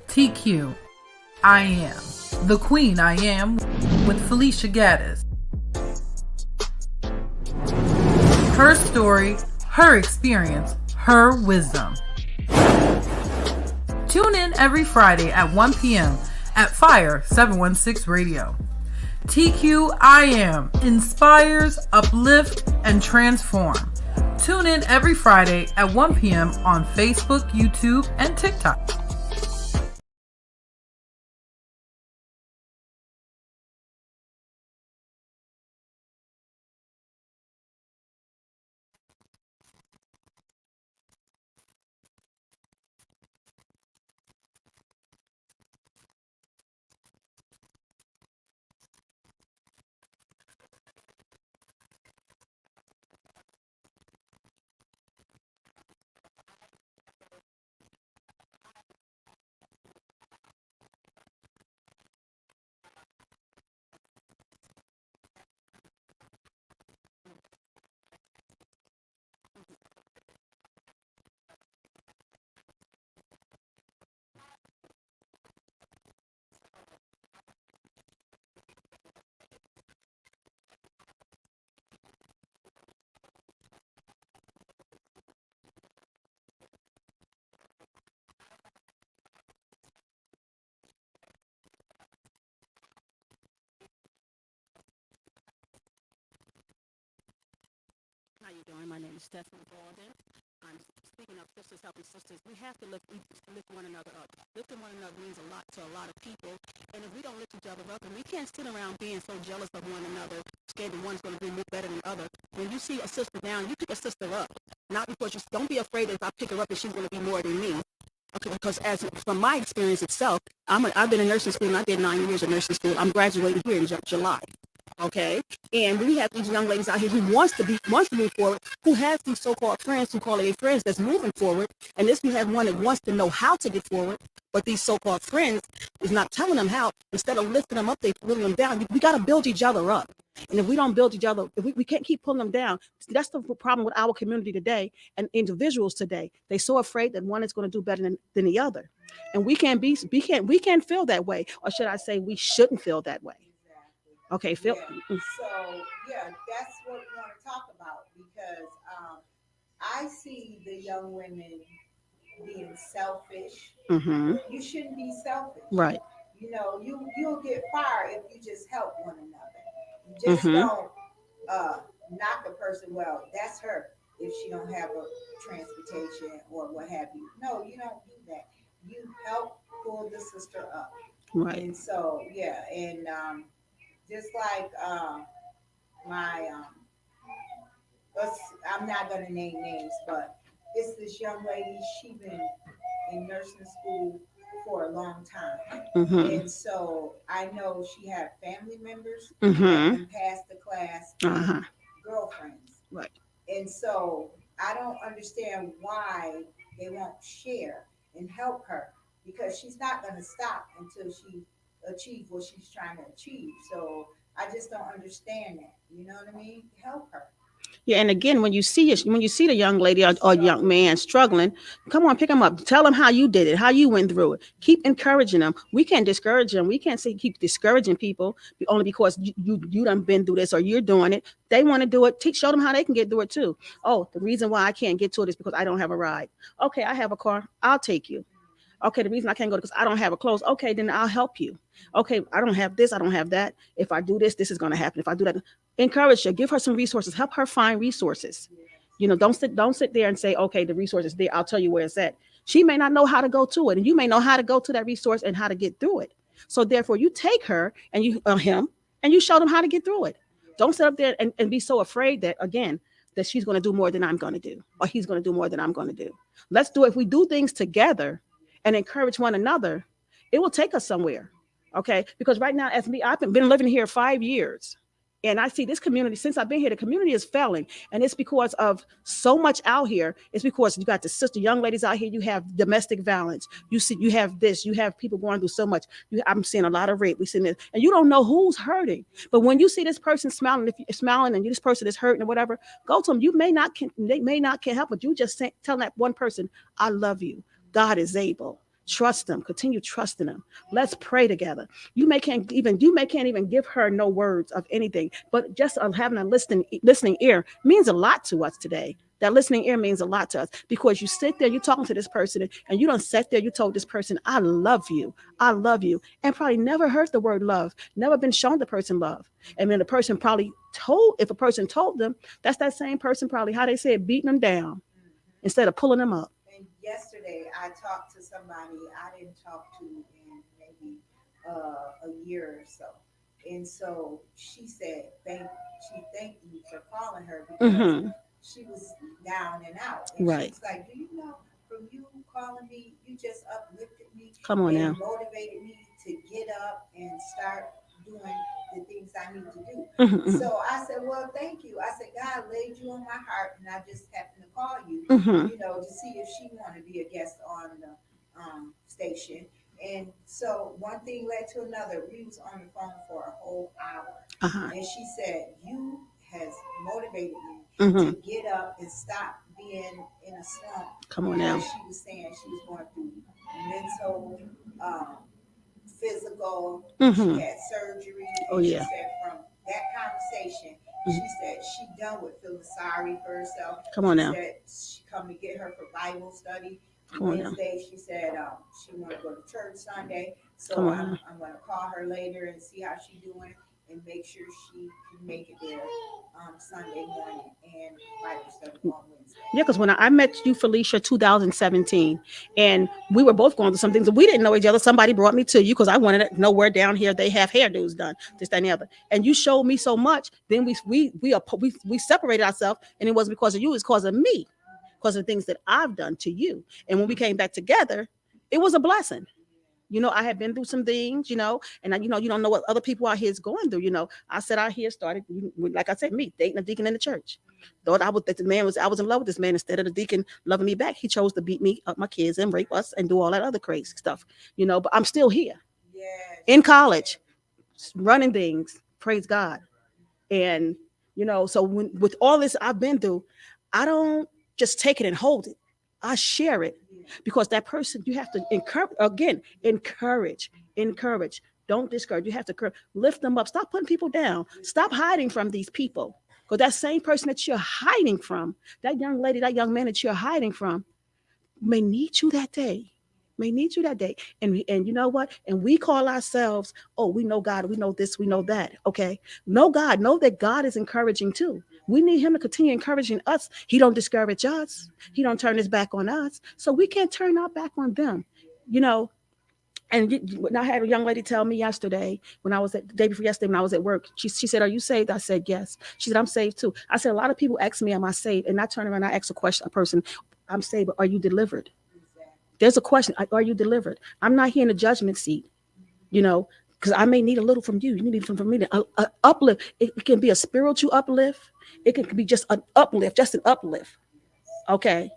T.Q.I.AM, the Queen I Am with Felicia Gaddis. Her story, her experience, her wisdom. Tune in every Friday at 1 p.m. at Fire 716 Radio. T.Q.I.AM inspires, uplifts, and transform. Tune in every Friday at 1 p.m. on Facebook, YouTube, and TikTok. How you doing? My name is Stephanie Baldon. I'm speaking of Sistahs Helping Sistahs. We have to lift one another up. Lifting one another means a lot to a lot of people. And if we don't lift each other up, and we can't sit around being so jealous of one another, scared that one's going to be more better than the other. When you see a sister down, you pick a sister up. Not because you don't be afraid that if I pick her up, that she's going to be more than me. Okay, because from my experience itself, I've been in nursing school, and I did 9 years of nursing school. I'm graduating here in July. Okay, and we have these young ladies out here who wants to move forward, who have these so-called friends who call it friends that's moving forward, and this we have one that wants to know how to get forward, but these so-called friends is not telling them how. Instead of lifting them up, they pulling them down. We got to build each other up, and if we don't build each other, if we can't keep pulling them down. That's the problem with our community today and individuals today. They're so afraid that one is going to do better than the other, and we can't feel that way, or should I say, we shouldn't feel that way. Okay, Phil. Yeah. So, that's what we want to talk about because I see the young women being selfish. Mm-hmm. You shouldn't be selfish. Right. You know, you'll get fired if you just help one another. You just Mm-hmm. don't knock a person. Well, that's her if she don't have a transportation or what have you. No, you don't do that. You help pull the sister up. Right. And so, and just like my, I'm not going to name names, but it's this young lady. She been in nursing school for a long time. Mm-hmm. And so I know she had family members Mm-hmm. that can pass the class, Uh-huh. girlfriends. Right. And so I don't understand why they won't share and help her because she's not going to stop until she achieve what she's trying to achieve. So I just don't understand that. You know what I mean? Help her. Yeah, and again, when you see the young lady or young man struggling, come on, pick them up. Tell them how you did it, how you went through it. Keep encouraging them. We can't discourage them. We can't say keep discouraging people only because you done been through this or you're doing it. They want to do it. Show them how they can get through it too. Oh, the reason why I can't get to it is because I don't have a ride. Okay, I have a car. I'll take you. Okay, the reason I can't go because I don't have a clothes. Okay, then I'll help you. Okay, I don't have this. I don't have that. If I do this, this is going to happen. If I do that, encourage her. Give her some resources. Help her find resources. You know, don't sit there and say, okay, the resource is there. I'll tell you where it's at. She may not know how to go to it, and you may know how to go to that resource and how to get through it. So therefore, you take her and him and you show them how to get through it. Don't sit up there and be so afraid that again that she's going to do more than I'm going to do, or he's going to do more than I'm going to do. Let's do it. If we do things together and encourage one another, it will take us somewhere. Okay. Because right now, as me, I've been living here 5 years. And I see this community, since I've been here, the community is failing. And it's because of so much out here. It's because you got the young ladies out here. You have domestic violence. You have this. You have people going through so much. I'm seeing a lot of rape. We're seeing this. And you don't know who's hurting. But when you see this person smiling, if you're smiling and this person is hurting or whatever, go to them. They may not can help, but you just tell that one person, I love you. God is able. Trust them. Continue trusting them. Let's pray together. You may can't even give her no words of anything, but just having a listening ear means a lot to us today. That listening ear means a lot to us because you sit there, you're talking to this person, and you don't sit there, you told this person, I love you, and probably never heard the word love, never been shown the person love. And then the person probably if a person told them, that's that same person probably, how they say it, beating them down instead of pulling them up. And yesterday I talked to somebody I didn't talk to in maybe a year or so. And so she said, she thanked me for calling her because Mm-hmm. she was down and out. And Right. she was like, do you know, from you calling me, you just uplifted me Come on and now. motivated me to get up and start doing the things I need to do. Mm-hmm. So I said, well, thank you. I said, God laid you on my heart, and I just happened to call you, Mm-hmm. to see if she wanted to be a guest on the station. And so one thing led to another. We was on the phone for a whole hour. Uh-huh. And she said, you has motivated me Mm-hmm. to get up and stop being in a slump. Come on now. She was saying she was going through mental, physical. Mm-hmm. She had surgery. Oh, And yeah. she said from that conversation, she said she done with feeling sorry for herself. Come on She now. said she come to get her for Bible study. Come on now. Wednesday, she said she want to go to church Sunday. Come So on now. I'm going to call her later and see how she doing and make sure she can make it there Sunday morning and Bible study on Wednesday. Yeah, because when I met you, Felicia, 2017, and we were both going through some things, and we didn't know each other. Somebody brought me to you because I wanted to know where down here they have hairdos done, this, that, and the other. And you showed me so much. Then we separated ourselves, and it wasn't because of you; it's because of me, because of the things that I've done to you. And when we came back together, it was a blessing. I had been through some things, and you don't know what other people out here is going through. I said out here started, like I said, me dating a deacon in the church. Thought I was in love with this man. Instead of the deacon loving me back, he chose to beat me up, my kids, and rape us, and do all that other crazy stuff. But I'm still here Yes. in college, running things. Praise God. And so with all this I've been through, I don't just take it and hold it. I share it because that person, you have to encourage. Don't discourage. You have to lift them up. Stop putting people down. Stop hiding from these people. Because that same person that you're hiding from, that young lady, that young man that you're hiding from, may need you that day. And you know what? And we call ourselves, oh, we know God, we know this, we know that. Okay. Know God. Know that God is encouraging too. We need him to continue encouraging us. He don't discourage us. He don't turn his back on us. So we can't turn our back on them. And I had a young lady tell me yesterday when I was the day before yesterday when I was at work. She said, "Are you saved?" I said, "Yes." She said, "I'm saved too." I said, "A lot of people ask me, am I saved?" And I turn around and I ask a person, "I'm saved, but are you delivered?" There's a question. Are you delivered? I'm not here in the judgment seat, because I may need a little from you. You need from me. A uplift. It can be a spiritual uplift. It can be just an uplift, Okay.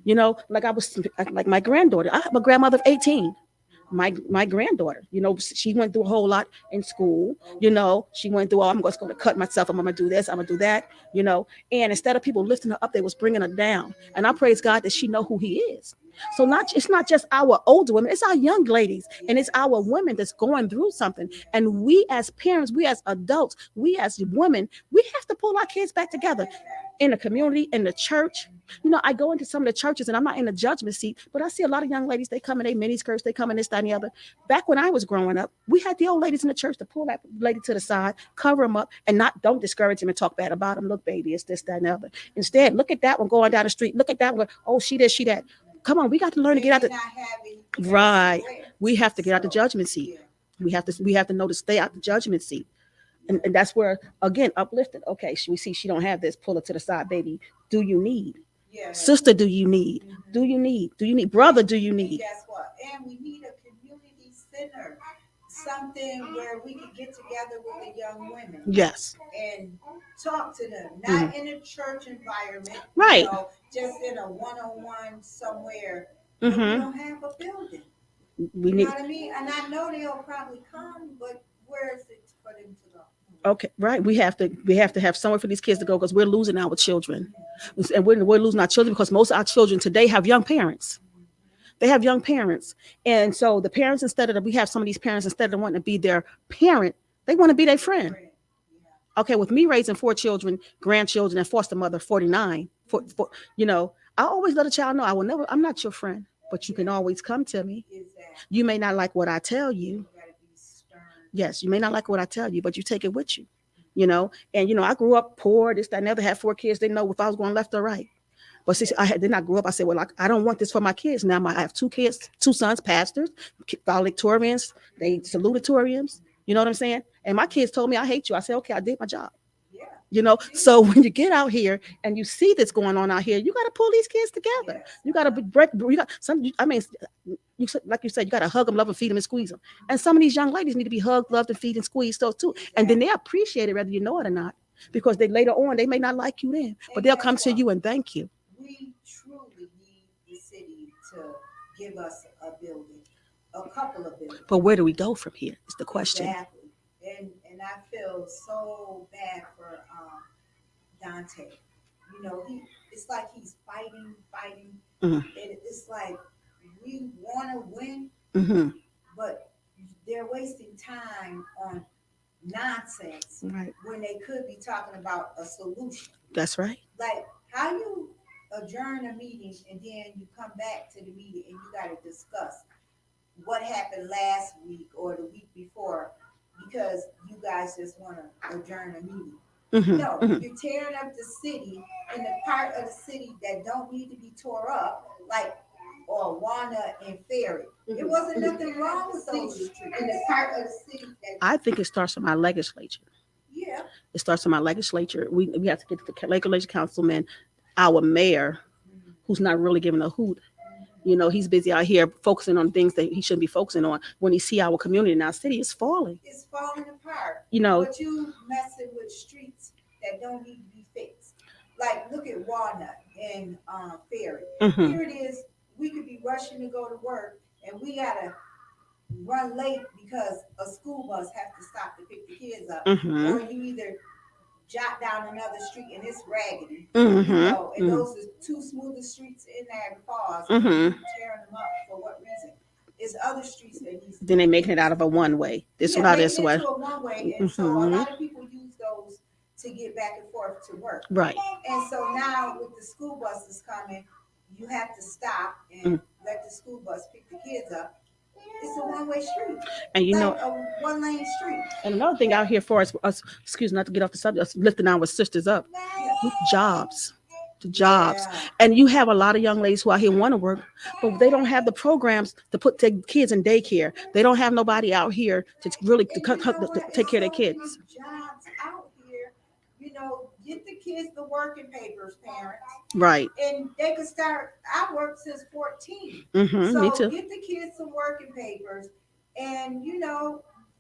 Like my granddaughter. I have a grandmother of 18. My granddaughter, she went through a whole lot in school. She went through, I'm just going to cut myself. I'm going to do this. I'm going to do that, and instead of people lifting her up, they was bringing her down. And I praise God that she know who he is. So it's not just our older women, it's our young ladies and it's our women that's going through something. And we as parents, we as adults, we as women, we have to pull our kids back together in the community, in the church. I go into some of the churches and I'm not in the judgment seat, but I see a lot of young ladies, they come in, they mini skirts, they come in this, that, and the other. Back when I was growing up, we had the old ladies in the church to pull that lady to the side, cover them up, and don't discourage them and talk bad about them. Look, baby, it's this, that, and the other. Instead, look at that one going down the street. Look at that one. Oh, she this, she that. Come on, we got to learn to get out the right. We have to get out the judgment seat. We have to know to stay out the judgment seat. And that's where, again, uplifted. Okay, we see she don't have this. Pull her to the side, baby. Do you need? Yes. Sister, do you need? Mm-hmm. Do you need? Brother, do you need? And guess what? And we need a community center. Something where we can get together with the young women. Yes. And talk to them. Not in a church environment. Right. Just in a one-on-one somewhere. Mm-hmm. We don't have a building. You know what I mean? And I know they'll probably come, but where is it for them to go? Okay, right. We have to have somewhere for these kids to go because we're losing our children. And we're losing our children because most of our children today have young parents. They have young parents. And so the parents, we have some of these parents, instead of wanting to be their parent, they want to be their friend. Okay, with me raising 4 children, grandchildren, and foster mother 49, I always let a child know I'm not your friend, but you can always come to me. You may not like what I tell you. Yes, you may not like what I tell you, but you take it with you. And I grew up poor, this, that, and the other, had 4 kids, didn't know if I was going left or right. But see, then I grew up, I said, well, I don't want this for my kids. Now I have 2 kids, 2 sons, pastors, valedictorians, they salutatorians. You know what I'm saying? And my kids told me, I hate you. I said, okay, I did my job. So when you get out here and you see this going on out here, you got to pull these kids together. You got to break. You got some. I mean, like you said, you got to hug them, love them, feed them, and squeeze them. And some of these young ladies need to be hugged, loved, and feed and squeezed those too. And then they appreciate it whether you know it or not, because they later on they may not like you then, but they'll come to you and thank you. We truly need the city to give us a building, a couple of buildings. But where do we go from here? Is the question. Exactly. And I feel so bad for Dante. It's like he's fighting. Mm-hmm. And it's like we want to win, Mm-hmm. but they're wasting time on nonsense, Right. when they could be talking about a solution. That's right. Like, how you adjourn a meeting and then you come back to the meeting and you got to discuss what happened last week or the week before, because you guys just want to adjourn a meeting. Mm-hmm. No, Mm-hmm. you're tearing up the city in the part of the city that don't need to be tore up, like Walnut and Ferry. Mm-hmm. It wasn't nothing wrong with those streets in the part of the city that. I think it starts from our legislature. Yeah. It starts from our legislature. We have to get the legislature councilman, our mayor, who's not really giving a hoot. He's busy out here focusing on things that he shouldn't be focusing on, when he see our community and our city is falling. It's falling apart. But you messing with streets that don't need to be fixed. Like, look at Walnut and Ferry. Mm-hmm. Here it is. We could be rushing to go to work, and we gotta run late because a school bus has to stop to pick the kids up, mm-hmm. or you either jot down another street and it's raggedy, mm-hmm. and those are 2 smoothest streets in Niagara Falls. Mm-hmm. Tearing them up for what reason? It's other streets that need. Then they making it out of a one-way. This one, this one. To a one-way, and so a lot of people use those to get back and forth to work. Right. And so now with the school buses coming, you have to stop and let the school bus pick the kids up. It's a one-way street. And a one-lane street. And another thing out here for us, excuse me, not to get off the subject, us lifting our sisters up, jobs. Yeah. And you have a lot of young ladies who out here want to work, but they don't have the programs to put their kids in daycare. They don't have nobody out here to really to take care of their kids. Jobs out here, get the kids the working papers, parents. Right. And they could start. I worked since 14. Mm-hmm, so me too. Get the kids some working papers, and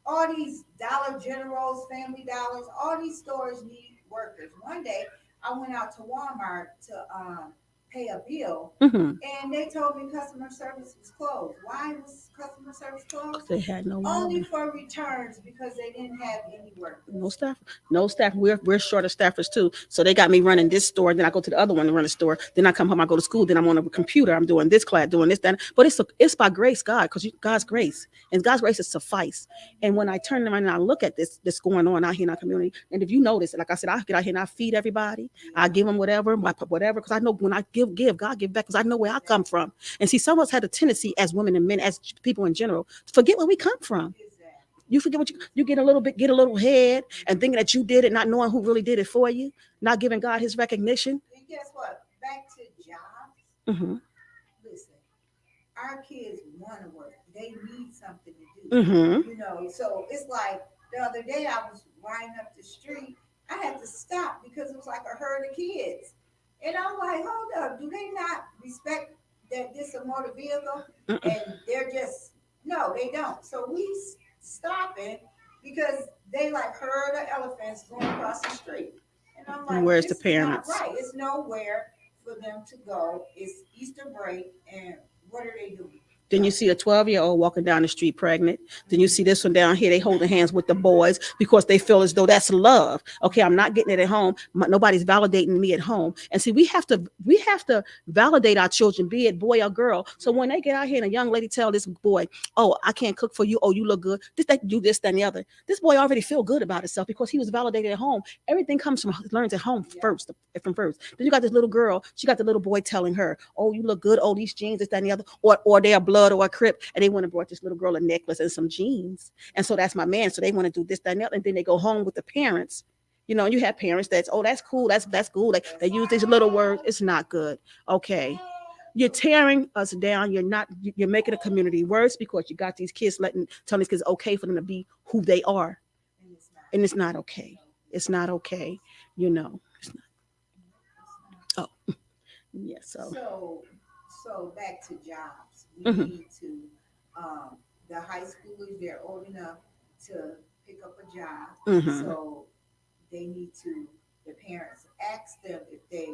all these Dollar Generals, Family Dollars, all these stores need workers. One day I went out to Walmart to pay a bill, and they told me customer service was closed. Why was customer service closed? They had no only for returns, because they didn't have any work. No staff. We're short of staffers too. So they got me running this store. Then I go to the other one to run the store. Then I come home. I go to school. Then I'm on a computer. I'm doing this class, doing this, that. But it's by grace, God, because God's grace, and God's grace is suffice. And when I turn around and I look at this going on out here in our community, and if you notice, like I said, I get out here and I feed everybody. I give them whatever, because I know when I give, God give back, because I know where I come from. And see, some of us had a tendency as women and men, as people in general, to forget where we come from. You forget what you get a little head, and thinking that you did it, not knowing who really did it for you, not giving God his recognition. And guess what? Back to jobs. Mm-hmm. Listen, our kids want to work. They need something to do. Mm-hmm. So it's like the other day I was riding up the street. I had to stop because it was like a herd of kids. And I'm like, hold up, do they not respect that this is a motor vehicle? And they're just, no, they don't. So we stopping because they like herd of elephants going across the street. And I'm like, where's the parents? Not right. It's nowhere for them to go. It's Easter break, and what are they doing? Then you see a 12-year-old walking down the street pregnant. Then you see this one down here. They holding hands with the boys because they feel as though that's love. Okay, I'm not getting it at home. Nobody's validating me at home. And see, we have to validate our children, be it boy or girl. So when they get out here and a young lady tell this boy, "Oh, I can't cook for you. Oh, you look good. This, that, do this, that, and the other." This boy already feel good about himself because he was validated at home. Everything comes from learns at home first. From first. Then you got this little girl. She got the little boy telling her, "Oh, you look good. Oh, these jeans, this, that, and the other." Or they are blood or a crip, and they went and brought this little girl a necklace and some jeans. And so that's my man. So they want to do this, that, and the other. And then they go home with the parents. You know, you have parents that's, "Oh, that's cool. That's cool." They use these little words. It's not good. Okay. You're tearing us down. You're making a community worse because you got these kids telling these kids it's okay for them to be who they are. And it's not okay. It's not okay. You know. It's not. Oh. Yeah. So back to jobs. We need to, the high schoolers, they're old enough to pick up a job. So they need to, the parents ask them if they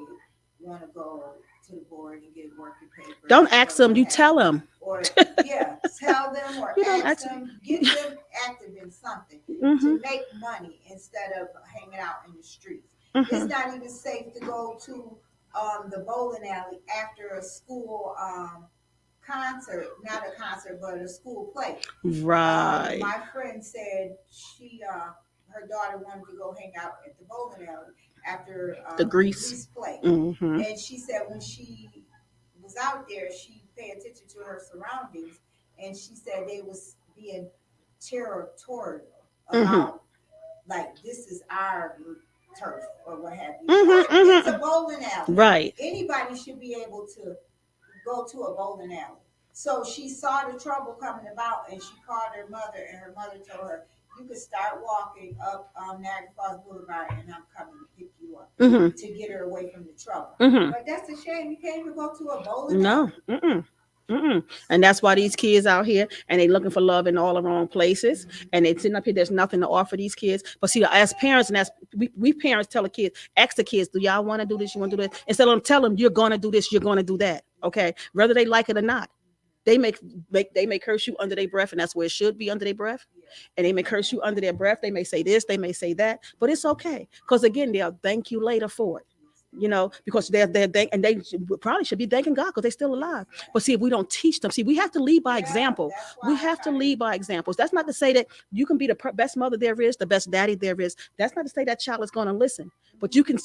want to go to the board and get working paper. Don't ask them, you tell them. Or tell them or ask them, get them active in something to make money instead of hanging out in the streets. It's not even safe to go to the bowling alley after a school concert, not a concert, but a school play. Right. My friend said her daughter wanted to go hang out at the bowling alley after the Grease play. And she said when she was out there, she paid attention to her surroundings, and she said they was being territorial about like, this is our turf or what have you. It's a bowling alley. Right. Anybody should be able to go to a bowling alley. So she saw the trouble coming about, and she called her mother, and her mother told her, "You could start walking up Niagara Falls Boulevard, and I'm coming to pick you up," to get her away from the trouble. But that's a shame. You can't even go to a bowling alley. And that's why these kids out here and they looking for love in all the wrong places, and they sitting up here. There's nothing to offer these kids. But see, as parents and as we parents tell the kids, ask the kids, "Do y'all want to do this? You want to do that?" Instead of them tell them, "You're going to do this. You're going to do that." Okay, whether they like it or not. They may curse you under their breath, and that's where it should be, under their breath. And they may curse you under their breath. They may say this, they may say that, but it's okay, because again, they'll thank you later for it. You know, because they're and they probably should be thanking God because they're still alive. But see, if we don't teach them, see, we have to lead by example. We have to lead by examples. That's not to say that you can be the best mother there is, the best daddy there is. That's not to say that child is going to listen. But you can,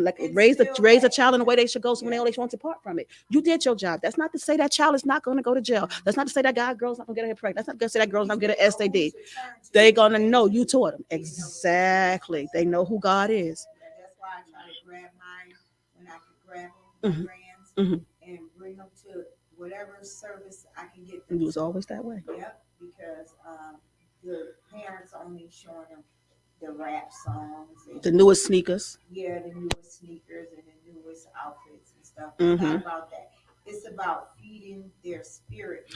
like, raise a child in the way they should go, so when they always want to part from it. You did your job. That's not to say that child is not going to go to jail. That's not to say that girl's not going to get pregnant. That's not going to say that girl's not going to get an STD. They're going to know you taught them. Exactly. They know who God is. That's why I try to grab mine when I can grab them, my grands, and bring them to whatever service I can get them. It was always that way. Yep, because the parents only showing them the rap songs, and the newest sneakers. Yeah, the newest sneakers and the newest outfits and stuff. It's not about that. It's about feeding their spirit,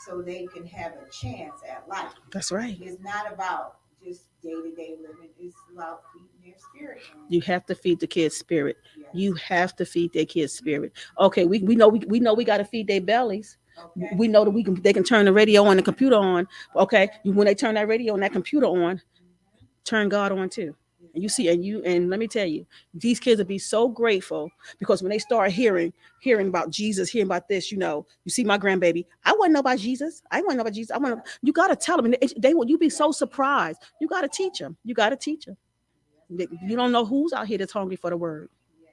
so they can have a chance at life. That's right. It's not about just day-to-day living. It's about feeding their spirit. You have to feed the kids' spirit. Yes. You have to feed their kids' spirit. Okay, we know we got to feed their bellies. Okay. We know that they can turn the radio on, the computer on. Okay, when they turn that radio and that computer on, turn God on too. And you see, and let me tell you, these kids will be so grateful, because when they start hearing about Jesus, hearing about this, you see my grandbaby, I want to know about Jesus. You got to tell them, and you'll be so surprised. You got to teach them. You You don't know who's out here that's hungry for the word. Yes,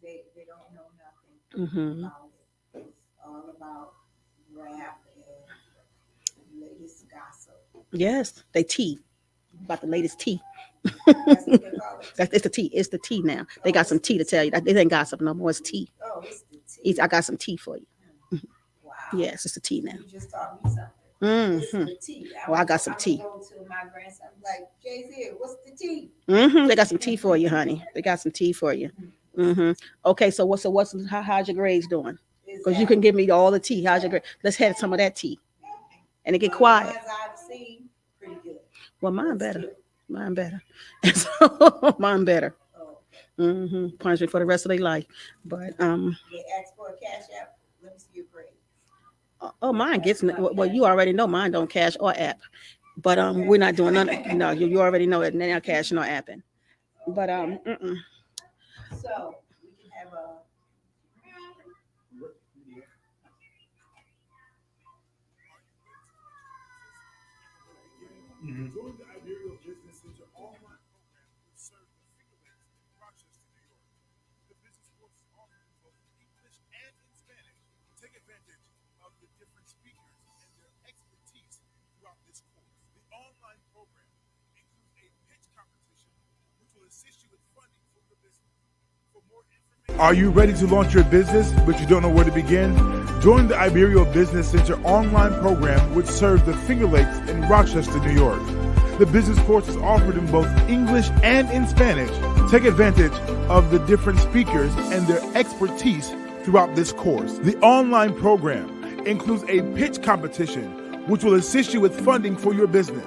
they don't know nothing about it. It's all about rap and latest gossip. Yes, they tea about the latest tea. That's what they call it. It's the tea. It's the tea now. They got some tea to tell you. They ain't gossip no more. It's tea. Oh, it's the tea. I got some tea for you. Wow. Yes, it's the tea now. You just taught me something. It's the tea. I got some tea. Go to my grandson, like, Jay-Z, what's the tea? They got some tea for you, honey. They got some tea for you. Okay, so how's your grades doing? Because you can give me all the tea. How's your grades? Let's have some of that tea. And it get quiet. The ones I've seen, pretty good. Well, mine better. Mine better. Mine better. Punishment for the rest of their life. But they ask for a cash app. Let me see your grades. Oh, mine gets well. You already know mine don't cash or app, but we're not doing none. No, you already know it. They're not cashing or apping. But So we can have a, Mhm. Join the Iberian Business Center online program which serves the Finger Lakes in Rochester, New York. The business course is offered in both English and in Spanish. Take advantage of the different speakers and their expertise throughout this course. The online program includes a pitch competition which will assist you with funding for your business. For more information, are you ready to launch your business but you don't know where to begin? Join the Iberio Business Center online program which serves the Finger Lakes in Rochester, New York. The business course is offered in both English and in Spanish. Take advantage of the different speakers and their expertise throughout this course. The online program includes a pitch competition which will assist you with funding for your business.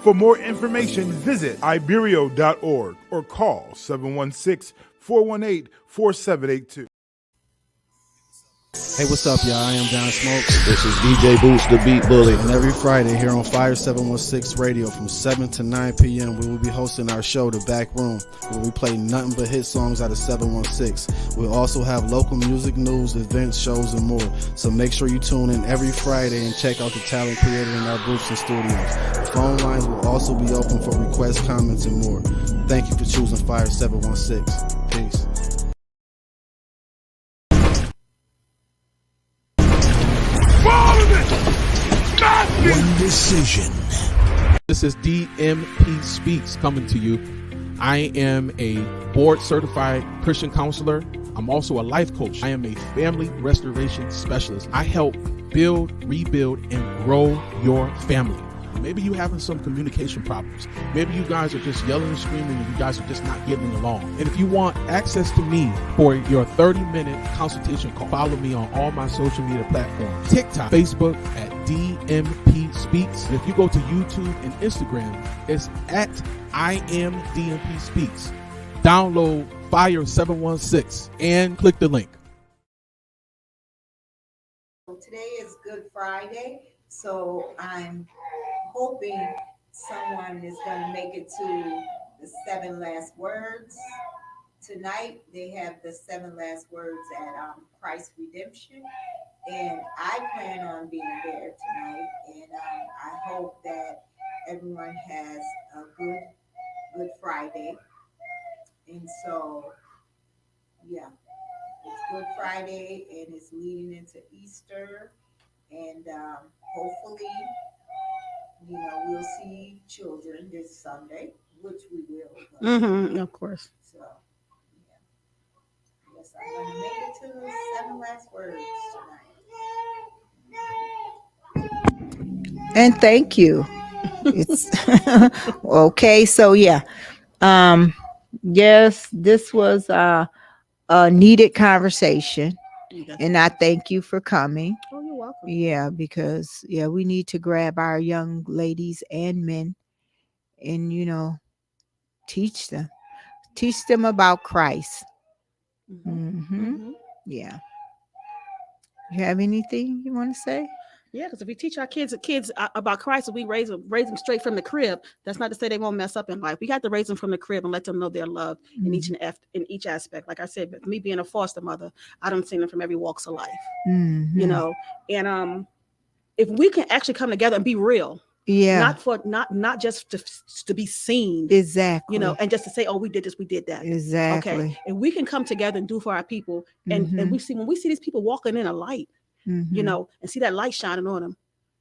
For more information, visit iberio.org or call 716-418-4782. Hey, what's up, y'all? I am John Smokes. This is DJ Boots, the Beat Bully. And every Friday here on Fire 716 Radio from 7 to 9 p.m., we will be hosting our show, The Back Room, where we play nothing but hit songs out of 716. We'll also have local music, news, events, shows, and more. So make sure you tune in every Friday and check out the talent created in our booths and studios. The phone lines will also be open for requests, comments, and more. Thank you for choosing Fire 716. Peace. One decision. This is DMP Speaks coming to you. I am a board certified Christian counselor. I'm also a life coach. I am a family restoration specialist. I help build, rebuild, and grow your family. Maybe you're having some communication problems. Maybe you guys are just yelling and screaming and you guys are just not getting along. And if you want access to me for your 30-minute consultation call, follow me on all my social media platforms. TikTok, Facebook at DMP Speaks. And if you go to YouTube and Instagram, it's at I am DMP Speaks. Download Fire 716 and click the link. today is Good Friday, so I'm hoping someone is going to make it to the 7 last words. Tonight, they have the 7 last words at Christ Redemption, and I plan on being there tonight, and I hope that everyone has a Good Friday. And so, yeah, it's Good Friday, and it's leading into Easter, and hopefully, we'll see children this Sunday, which we will. Of course. So, yeah. Yes, I'm going to make it to the 7 last words tonight. And thank you. It's okay. So yeah. Yes, this was a needed conversation. And I thank you for coming. Oh, you're welcome. Yeah, because we need to grab our young ladies and men and teach them about Christ. Yeah. You have anything you want to say? Yeah, because if we teach our kids about Christ, if we raise them straight from the crib, that's not to say they won't mess up in life. We got to raise them from the crib and let them know they're loved in each aspect. Like I said, me being a foster mother, I don't see them from every walks of life. And if we can actually come together and be real, not just to be seen, exactly, and just to say, oh, we did this, we did that, exactly. Okay, and we can come together and do for our people, and when we see these people walking in a light. And see that light shining on them,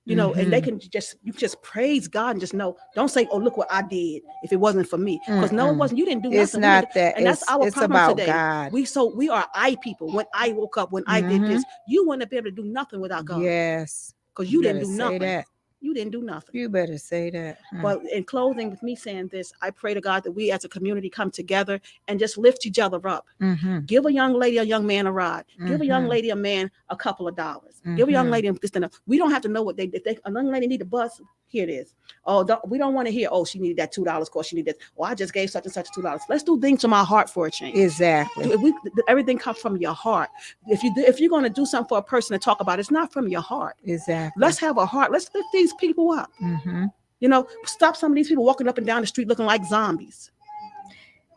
and they can just praise God and just know, don't say, oh, look what I did if it wasn't for me, because no, it wasn't. You didn't do nothing. It's not that, and that's our problem about today. God. We are I people. When I woke up, when I did this, you wouldn't have been able to do nothing without God. Yes, because you didn't do nothing. You didn't do nothing. You better say that. But in closing, with me saying this, I pray to God that we as a community come together and just lift each other up. Give a young lady, a young man a ride. Give a young lady, a man, a couple of dollars. Give a young lady this and that. We don't have to know what they if a young lady need a bus. Here it is. Oh, we don't want to hear, oh, she needed that $2 course. She needed that. Well, I just gave such and such $2. Let's do things from our heart for a change. Exactly. Everything comes from your heart. If you're going to do something for a person to talk about, it's not from your heart. Exactly. Let's have a heart. Let's lift these people up. You know, stop some of these people walking up and down the street looking like zombies.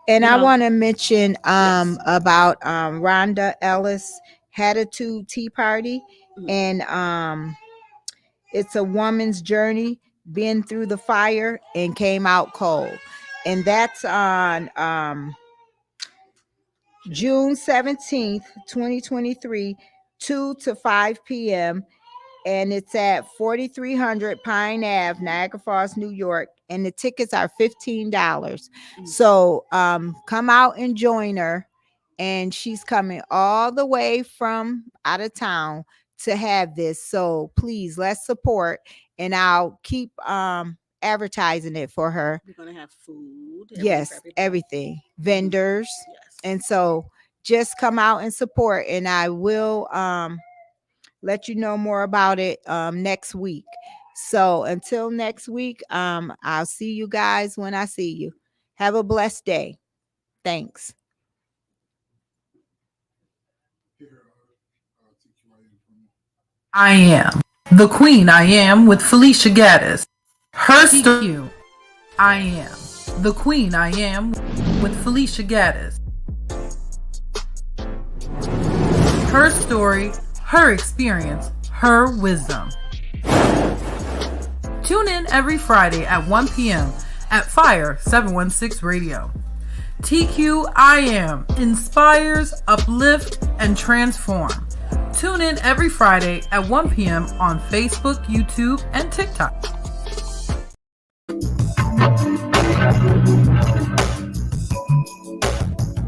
And I want to mention about Rhonda Ellis Hatitude Tea Party, and it's a woman's journey, been through the fire and came out cold, and that's on June 17th, 2023, 2 to 5 p.m. And it's at 4300 Pine Ave, Niagara Falls, New York. And the tickets are $15. So come out and join her. And she's coming all the way from out of town to have this. So please, let's support. And I'll keep advertising it for her. We're going to have food. Yes, everything. Vendors. Yes. And so just come out and support. And I will let you know more about it next week. So until next week, I'll see you guys when I see you. Have a blessed day. Thanks. I Am. The Queen I Am with Felicia Gaddis. Her T.Q.I.AM. The Queen I Am with Felicia Gaddis. Her story, her experience, her wisdom. Tune in every Friday at 1 p.m. at Fire 716 Radio. T.Q.I.AM inspires, uplifts, and transform. Tune in every Friday at 1 p.m. on Facebook, YouTube, and TikTok.